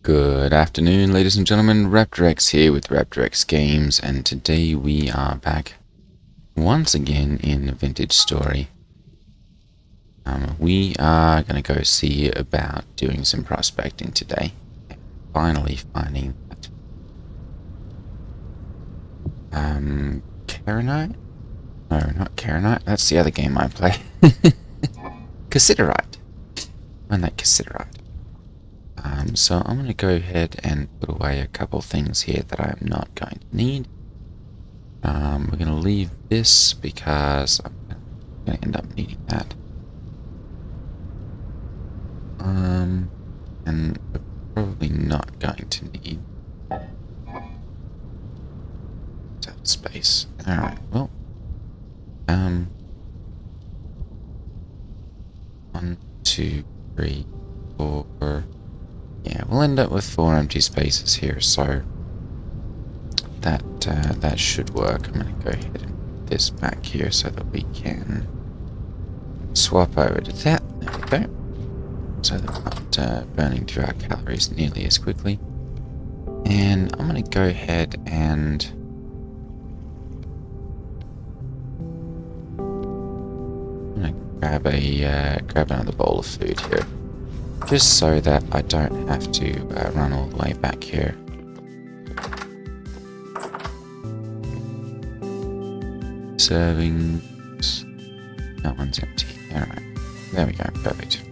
Good afternoon, ladies and gentlemen. Raptor here with Raptor Games, and today we are back once again in Vintage Story. We are going to go see about doing some prospecting today. Finally finding that Carinite? No, not Carinite. That's the other game I play. Cassiterite. Find that Cassiterite. So I'm going to go ahead and put away a couple things here that I'm not going to need. We're going to leave this because I'm going to end up needing that. And we're probably not going to need that space. Alright, well, 1, 2, 3, 4. Yeah, we'll end up with 4 empty spaces here, so that should work. I'm going to go ahead and put this back here so that we can swap over to that. There we go. So that we're not burning through our calories nearly as quickly. And I'm going to go ahead and grab another bowl of food here, just so that I don't have to run all the way back here. Servings. That one's empty. Alright. There we go. Perfect.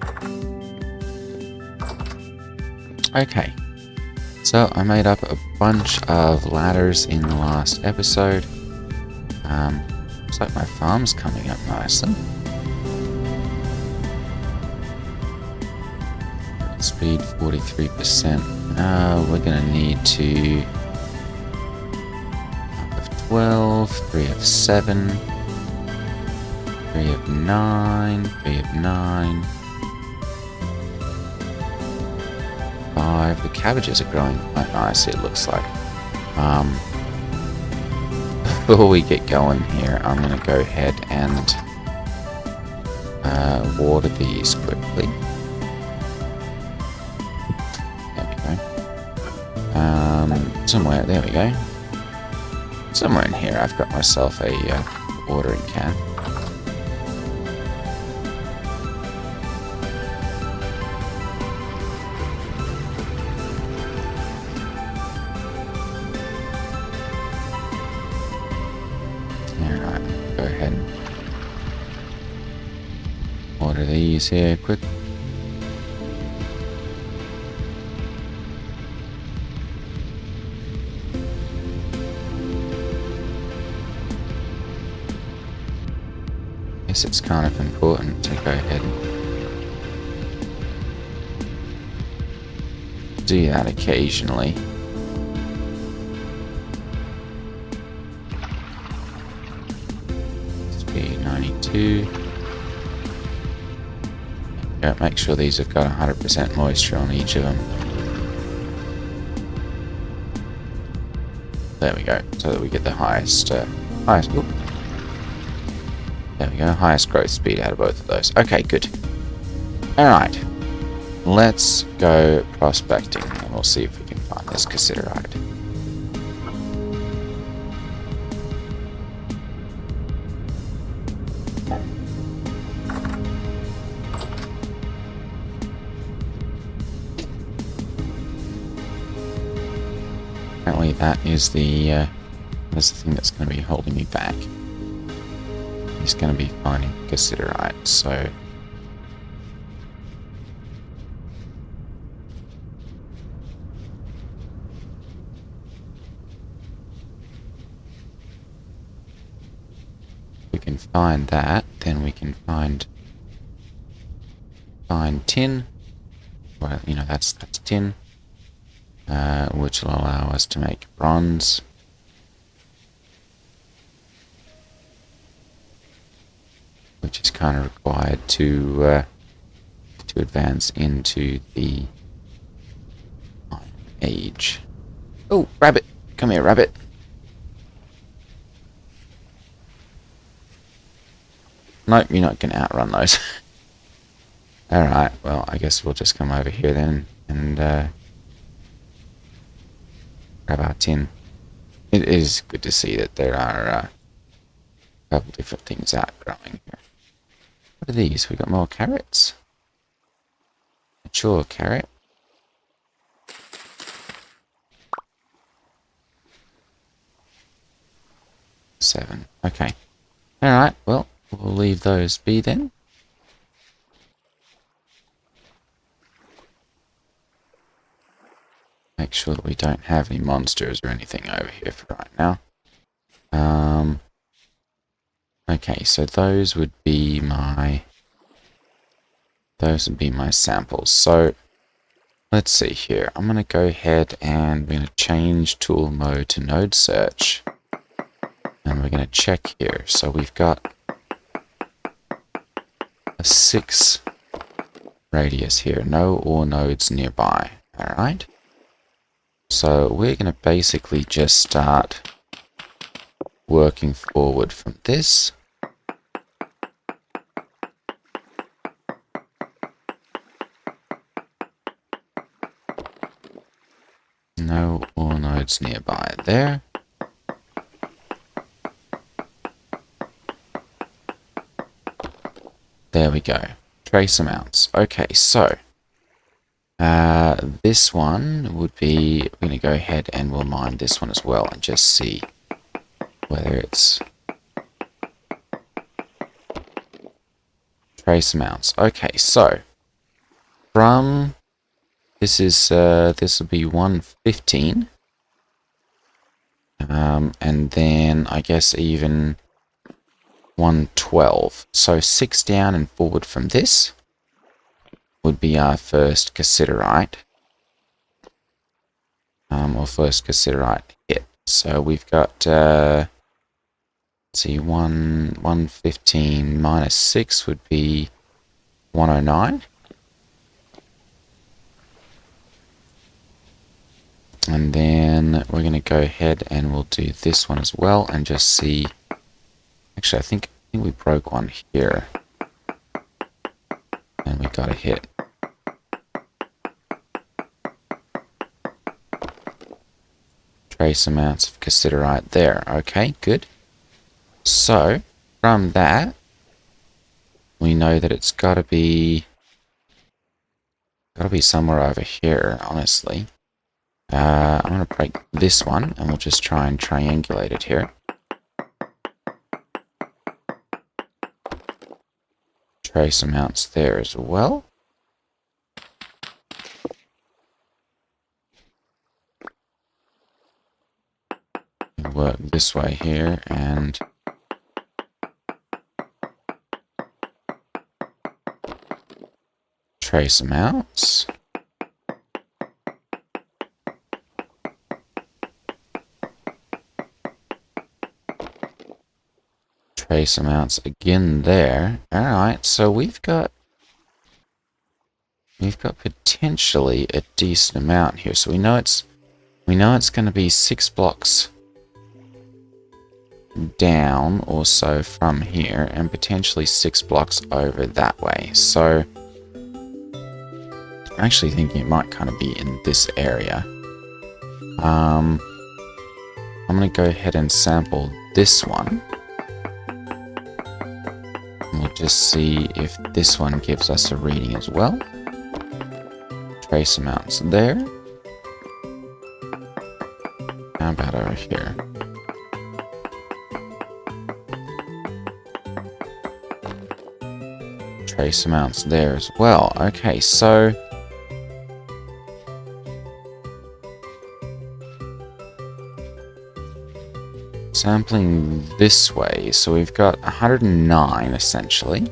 Okay. So I made up a bunch of ladders in the last episode. Looks like my farm's coming up nicely. Speed 43%. We're gonna need to 12, 3 of 7, 3 of 9, 3 of 9, 5. The cabbages are growing quite nicely, it looks like. Before we get going here, I'm going to go ahead and water these quickly. There we go. There we go. Somewhere in here I've got myself a watering can. Alright, go ahead and water these here quick. It's kind of important to go ahead and do that occasionally. Speed 92. Yeah, make sure these have got 100% moisture on each of them. There we go, so that we get the highest. Oop. There we go, highest growth speed out of both of those. Okay, good. Alright, let's go prospecting and we'll see if we can find this Cassiterite. Apparently that is the thing that's going to be holding me back. He's going to be finding Cassiterite, so if we can find that, then we can find tin. Well, you know, that's tin, which will allow us to make bronze. Which is kind of required to advance into the Iron Age. Oh, rabbit! Come here, rabbit! Nope, you're not going to outrun those. Alright, well, I guess we'll just come over here then and grab our tin. It is good to see that there are a couple different things out growing here. What are these? We got more carrots. Mature carrot. 7. Okay. Alright, well, we'll leave those be then. Make sure that we don't have any monsters or anything over here for right now. Okay, so those would be my samples. So let's see here. I'm going to go ahead and we're going to change tool mode to node search. And we're going to check here. So we've got a 6 radius here. No ore nodes nearby. Alright. So we're going to basically just start working forward from this. No ore nodes nearby there. There we go. Trace amounts. Okay, so this one would be, we're going to go ahead and we'll mine this one as well and just see whether it's trace amounts. Okay, so from this will be 115, and then I guess even 112. So 6 down and forward from this would be our first Cassiterite, or first Cassiterite hit. So we've got, let's see, 115 minus 6 would be 109. And then we're going to go ahead and we'll do this one as well and just see. Actually, I think we broke one here. And we got a hit. Trace amounts of Cassiterite there. Okay, good. So, from that, we know that it's got to be somewhere over here, honestly. I'm going to break this one, and we'll just try and triangulate it here. Trace amounts there as well. Work this way here, and trace amounts. Trace amounts again there. Alright, so we've got potentially a decent amount here. So we know it's going to be 6 blocks down or so from here, and potentially 6 blocks over that way. So I'm actually thinking it might kind of be in this area. I'm going to go ahead and sample this one. We'll just see if this one gives us a reading as well. Trace amounts there. How about over here? Trace amounts there as well. Okay, so sampling this way, so we've got 109 essentially.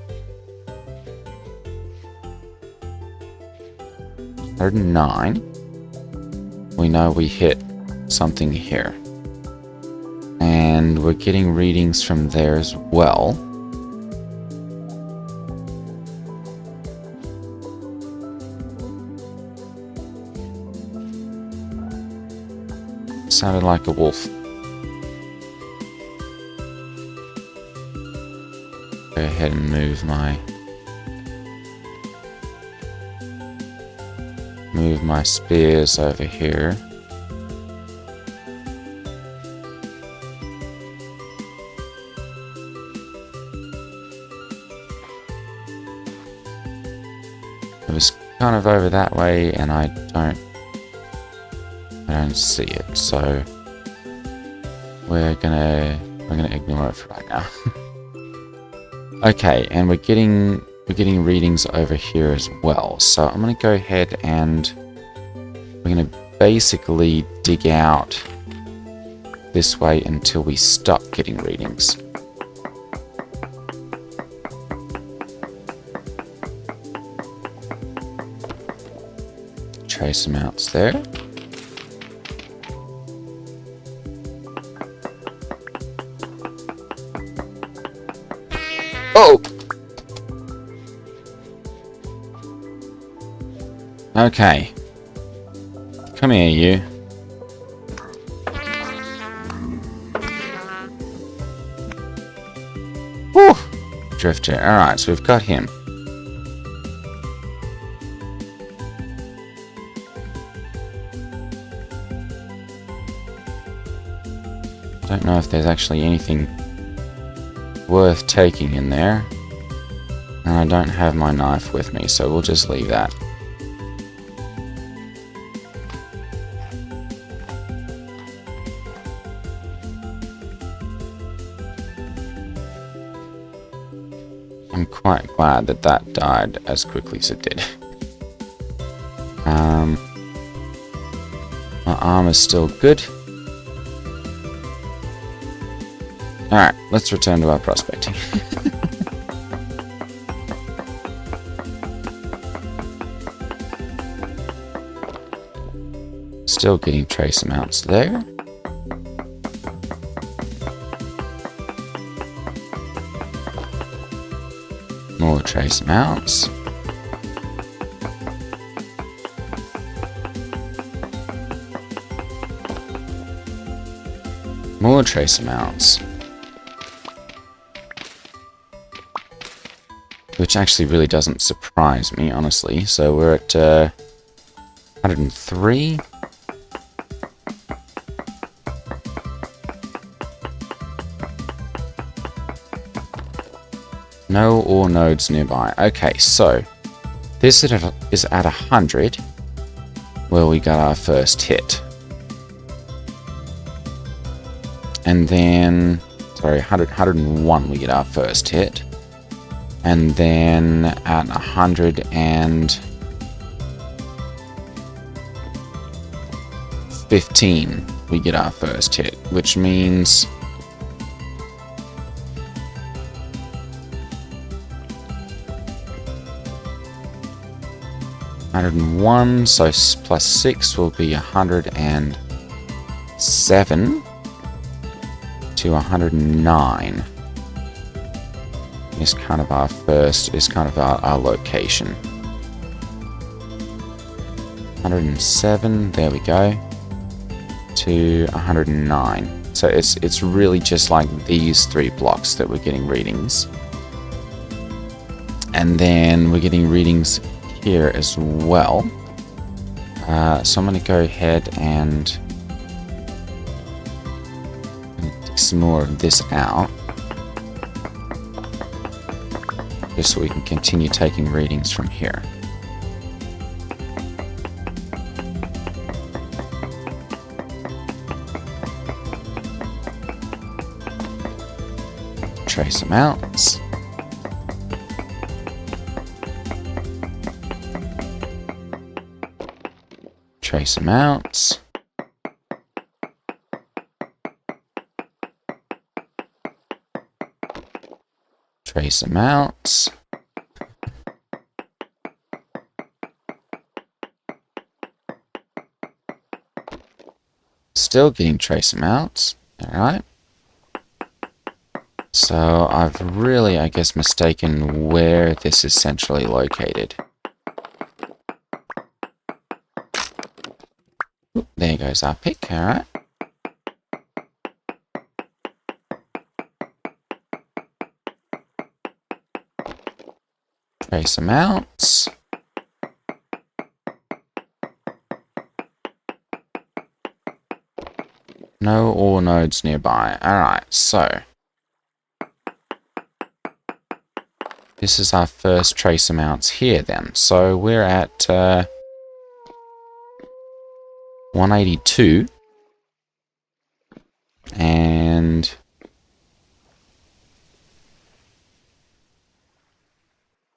109. We know we hit something here. And we're getting readings from there as well. Sounded like a wolf. Go ahead and move my spears over here. kind of over that way, and I don't see it. So we're gonna ignore it for right now. Okay, and we're getting readings over here as well. So I'm gonna go ahead and we're gonna basically dig out this way until we stop getting readings. Trace amounts there. Oh! Okay. Come here, you. Woo! Drifter. Alright, so we've got him. I don't know if there's actually anything worth taking in there. And I don't have my knife with me, so we'll just leave that. I'm quite glad that that died as quickly as it did. My armor's still good. Alright, let's return to our prospecting. Still getting trace amounts there. More trace amounts. More trace amounts. Which actually really doesn't surprise me, honestly. So we're at 103. No ore nodes nearby. Okay, so this is at 100, where we got our first hit. And then, sorry, 101 we get our first hit. And then at 115 we get our first hit, which means $101, so plus 6 will be 107 to 109. Is kind of our first, is kind of our location. 107, there we go, to 109. So it's really just like these 3 blocks that we're getting readings. And then we're getting readings here as well. So I'm going to go ahead and take some more of this out, just so we can continue taking readings from here. Trace amounts. Trace amounts. Trace amounts. Still getting trace amounts. Alright. So I've really, I guess, mistaken where this is centrally located. Oop, there goes our pick. Alright. Trace amounts. No ore nodes nearby. Alright, so this is our first trace amounts here then. So we're at 182. And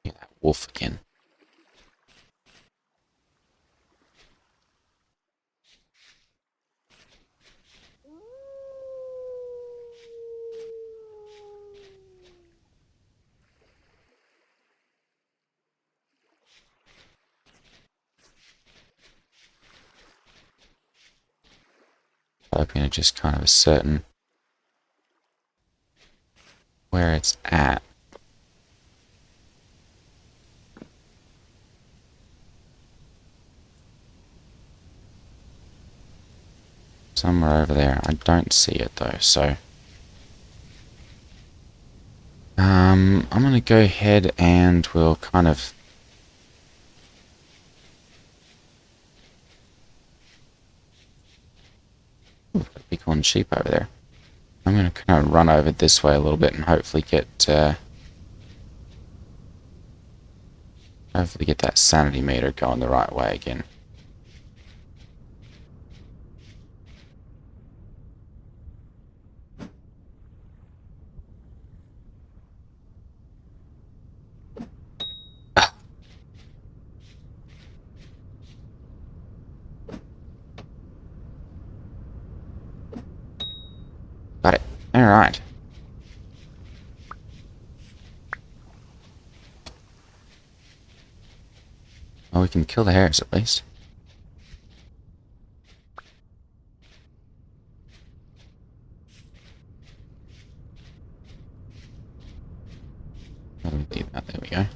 yeah, that wolf again. Hoping to just kind of ascertain where it's at. Somewhere over there. I don't see it though, so I'm gonna go ahead and we'll kind of bighorn sheep over there. I'm gonna kind of run over this way a little bit and hopefully get that sanity meter going the right way again. Got it. Alright. Well, we can kill the hares at least. I'll leave that. There we go.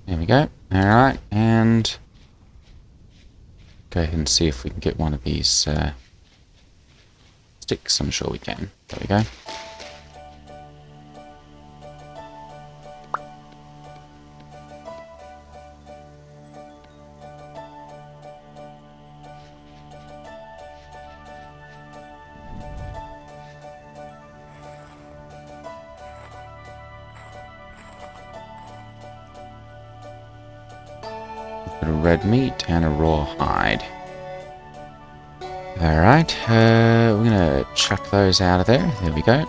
There we go. Alright, and go ahead and see if we can get one of these sticks. I'm sure we can. There we go. Bit of red meat and a raw hide. Alright, we're gonna chuck those out of there. There we go.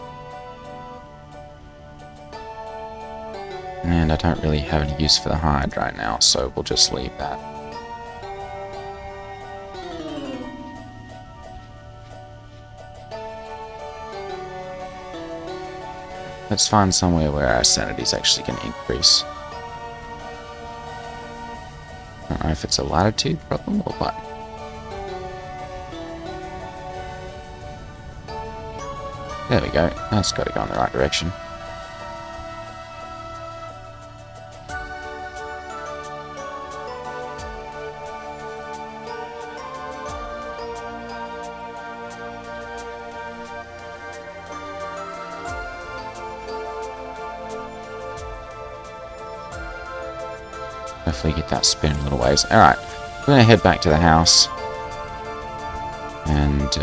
And I don't really have any use for the hide right now, so we'll just leave that. Let's find somewhere where our sanity's actually going to increase. I don't know if it's a latitude problem or what. There we go. That's got to go in the right direction. Hopefully get that spinning a little ways. Alright, we're going to head back to the house. And, it's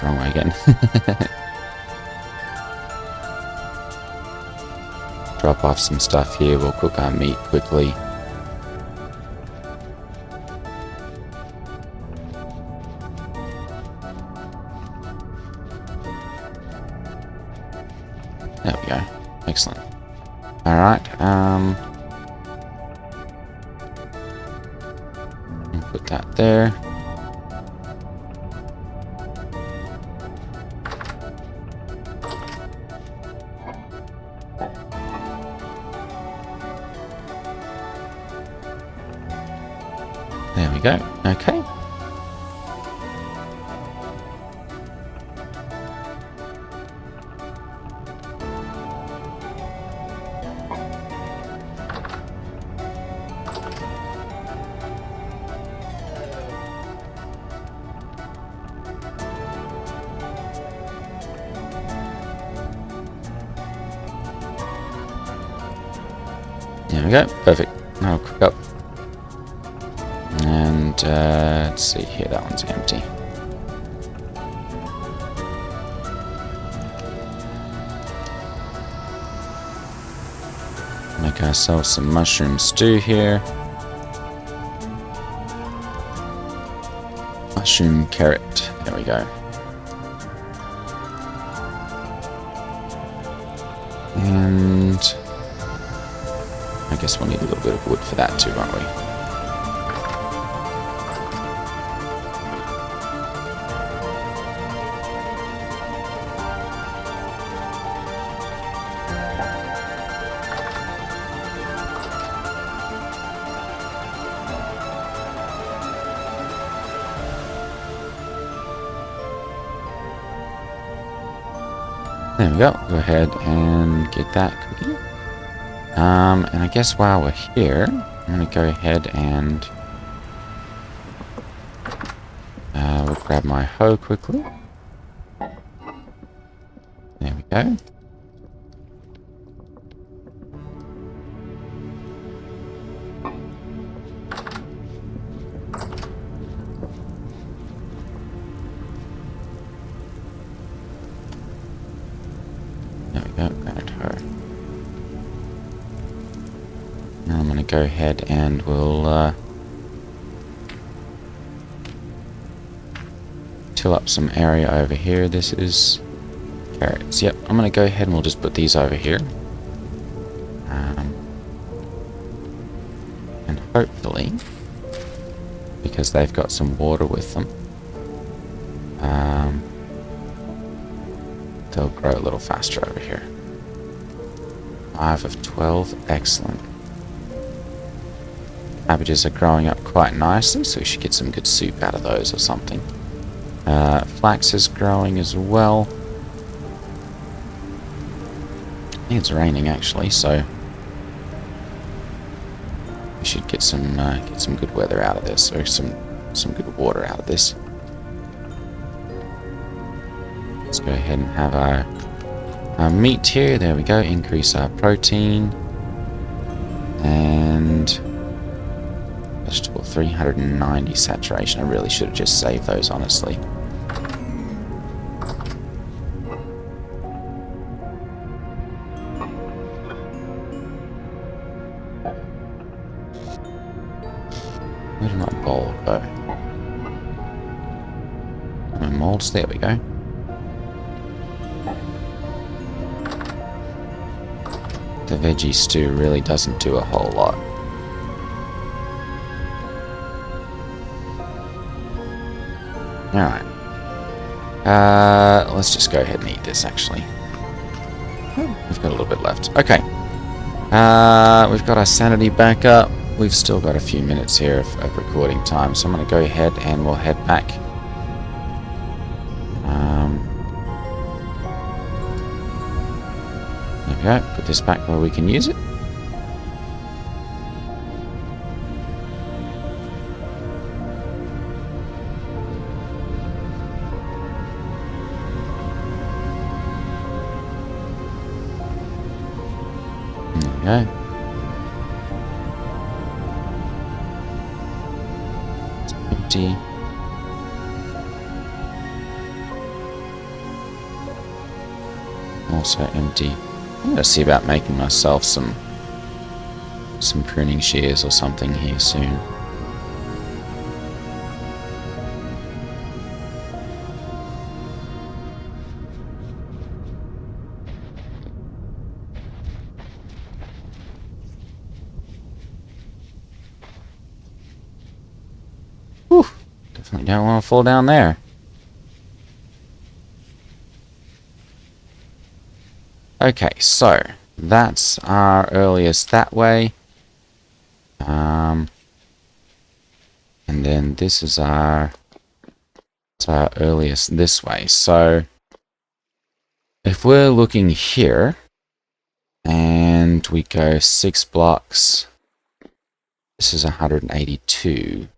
the wrong way again. Drop off some stuff here. We'll cook our meat quickly. There we go. Excellent. Alright, put that there. There we go. Okay. There we go. Perfect. Now cook up. And let's see here. That one's empty. Make ourselves some mushroom stew here. Mushroom carrot. There we go. And I guess we'll need a little bit of wood for that too, won't we? There we go. Go ahead and get that cooking. And I guess while we're here, I'm going to go ahead and we'll grab my hoe quickly. There we go. Now I'm going to go ahead and we'll till up some area over here. This is carrots. Yep, I'm going to go ahead and we'll just put these over here. And hopefully, because they've got some water with them, they'll grow a little faster over here. 5 of 12. Excellent. Cabbages are growing up quite nicely, so we should get some good soup out of those or something. Flax is growing as well. I think it's raining actually, so we should get some good weather out of this, or some good water out of this. Let's go ahead and have our meat here. There we go. Increase our protein. And vegetable 390 saturation. I really should have just saved those, honestly. Where did my bowl go? My molds. There we go. The veggie stew really doesn't do a whole lot. Alright. Let's just go ahead and eat this, actually. We've got a little bit left. Okay. We've got our sanity back up. We've still got a few minutes here of recording time, so I'm going to go ahead and we'll head back. There we go. Put this back where we can use it. There we go. It's empty. Also empty. I'm going to see about making myself some pruning shears or something here soon. Whew, definitely don't want to fall down there. Okay, so that's our earliest that way. And then this is our earliest this way. So if we're looking here and we go 6 blocks, this is 182.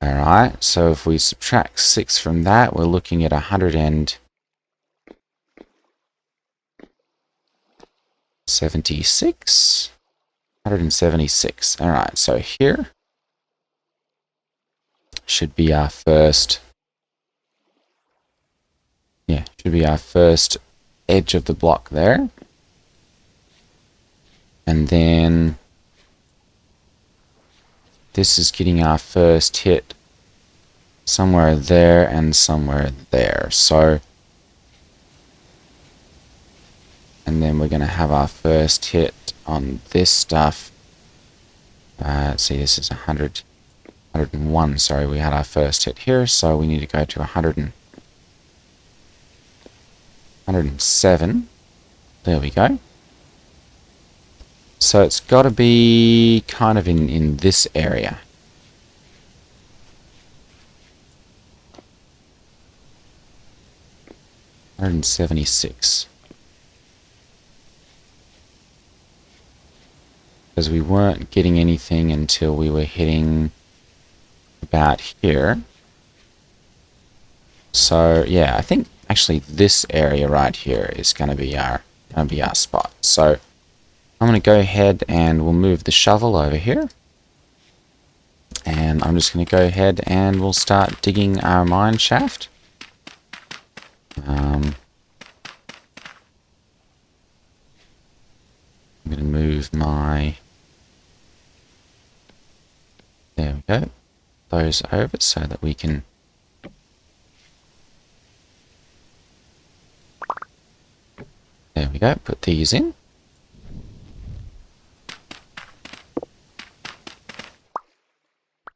Alright, so if we subtract 6 from that, we're looking at 176. 176. Alright, so here should be our first... Yeah, should be our first edge of the block there. And then this is getting our first hit somewhere there and somewhere there. So, and then we're going to have our first hit on this stuff. Let's see, this is 101. Sorry, we had our first hit here, so we need to go to 107. There we go. So it's got to be kind of in this area. $176. Because we weren't getting anything until we were hitting about here. So yeah, I think actually this area right here is going to be our spot. So I'm going to go ahead and we'll move the shovel over here. And I'm just going to go ahead and we'll start digging our mine shaft. I'm going to move my... There we go. Those over so that we can... There we go. Put these in.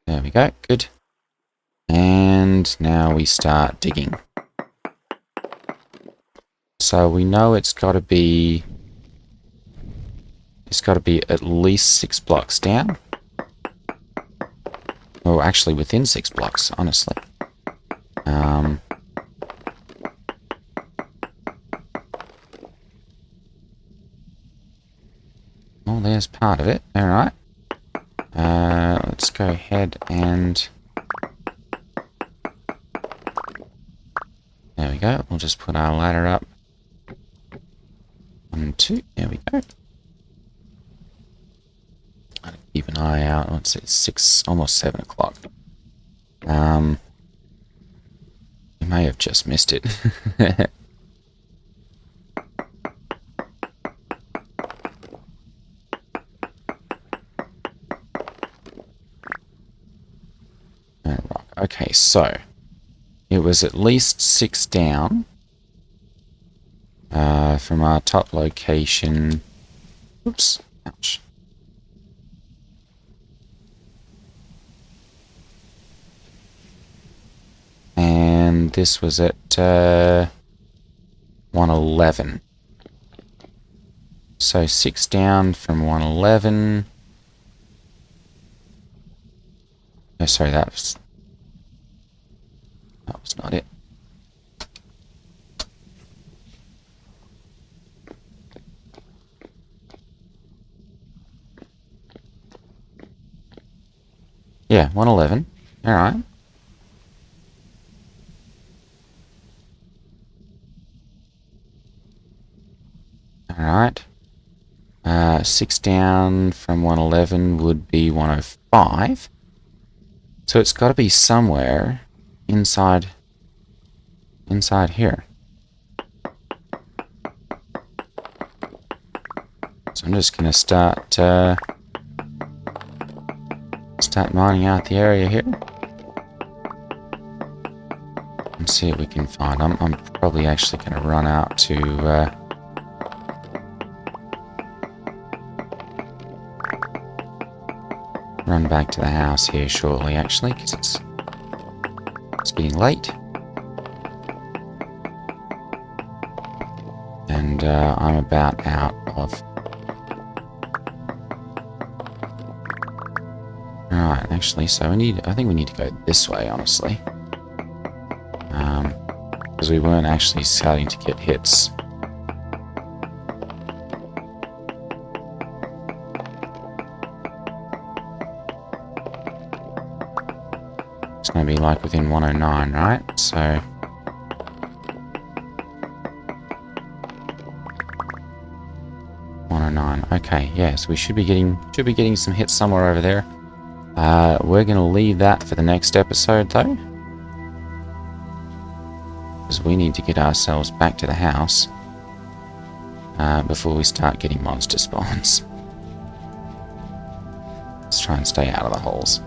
There we go. Good. And now we start digging. So we know it's got to be at least 6 blocks down. Or actually within 6 blocks, honestly. Well, there's part of it. Alright. Let's go ahead and... There we go. We'll just put our ladder up. 1, 2. There we go. Keep an eye out. Let's see, it's 6, almost 7 o'clock. You may have just missed it. Okay, so it was at least 6 down from our top location. Oops, ouch. And this was at 111. So 6 down from 111. Oh, sorry, that was not it. Yeah, 111. Alright. Alright. 6 down from 111 would be 105. So it's got to be somewhere inside here. So I'm just going to start mining out the area here. And see what we can find. I'm probably actually going to run out to run back to the house here shortly, actually, because it's getting late. And I'm about out of... Alright, actually, so I think we need to go this way, honestly. Because we weren't actually starting to get hits. It's going to be like within 109, right? So... 109, 9. Okay, yes, we should be getting some hits somewhere over there. We're going to leave that for the next episode, though. Because we need to get ourselves back to the house before we start getting monster spawns. Let's try and stay out of the holes.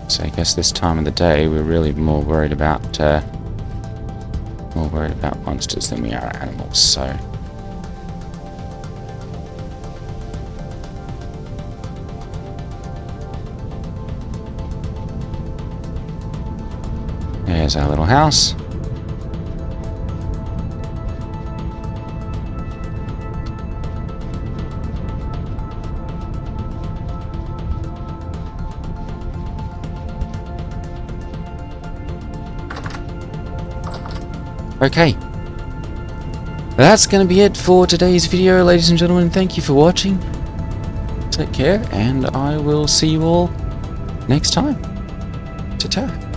So I guess this time of the day we're really more worried about monsters than we are animals. So there's our little house. Okay, that's going to be it for today's video, ladies and gentlemen. Thank you for watching. Take care, and I will see you all next time. Ta-ta.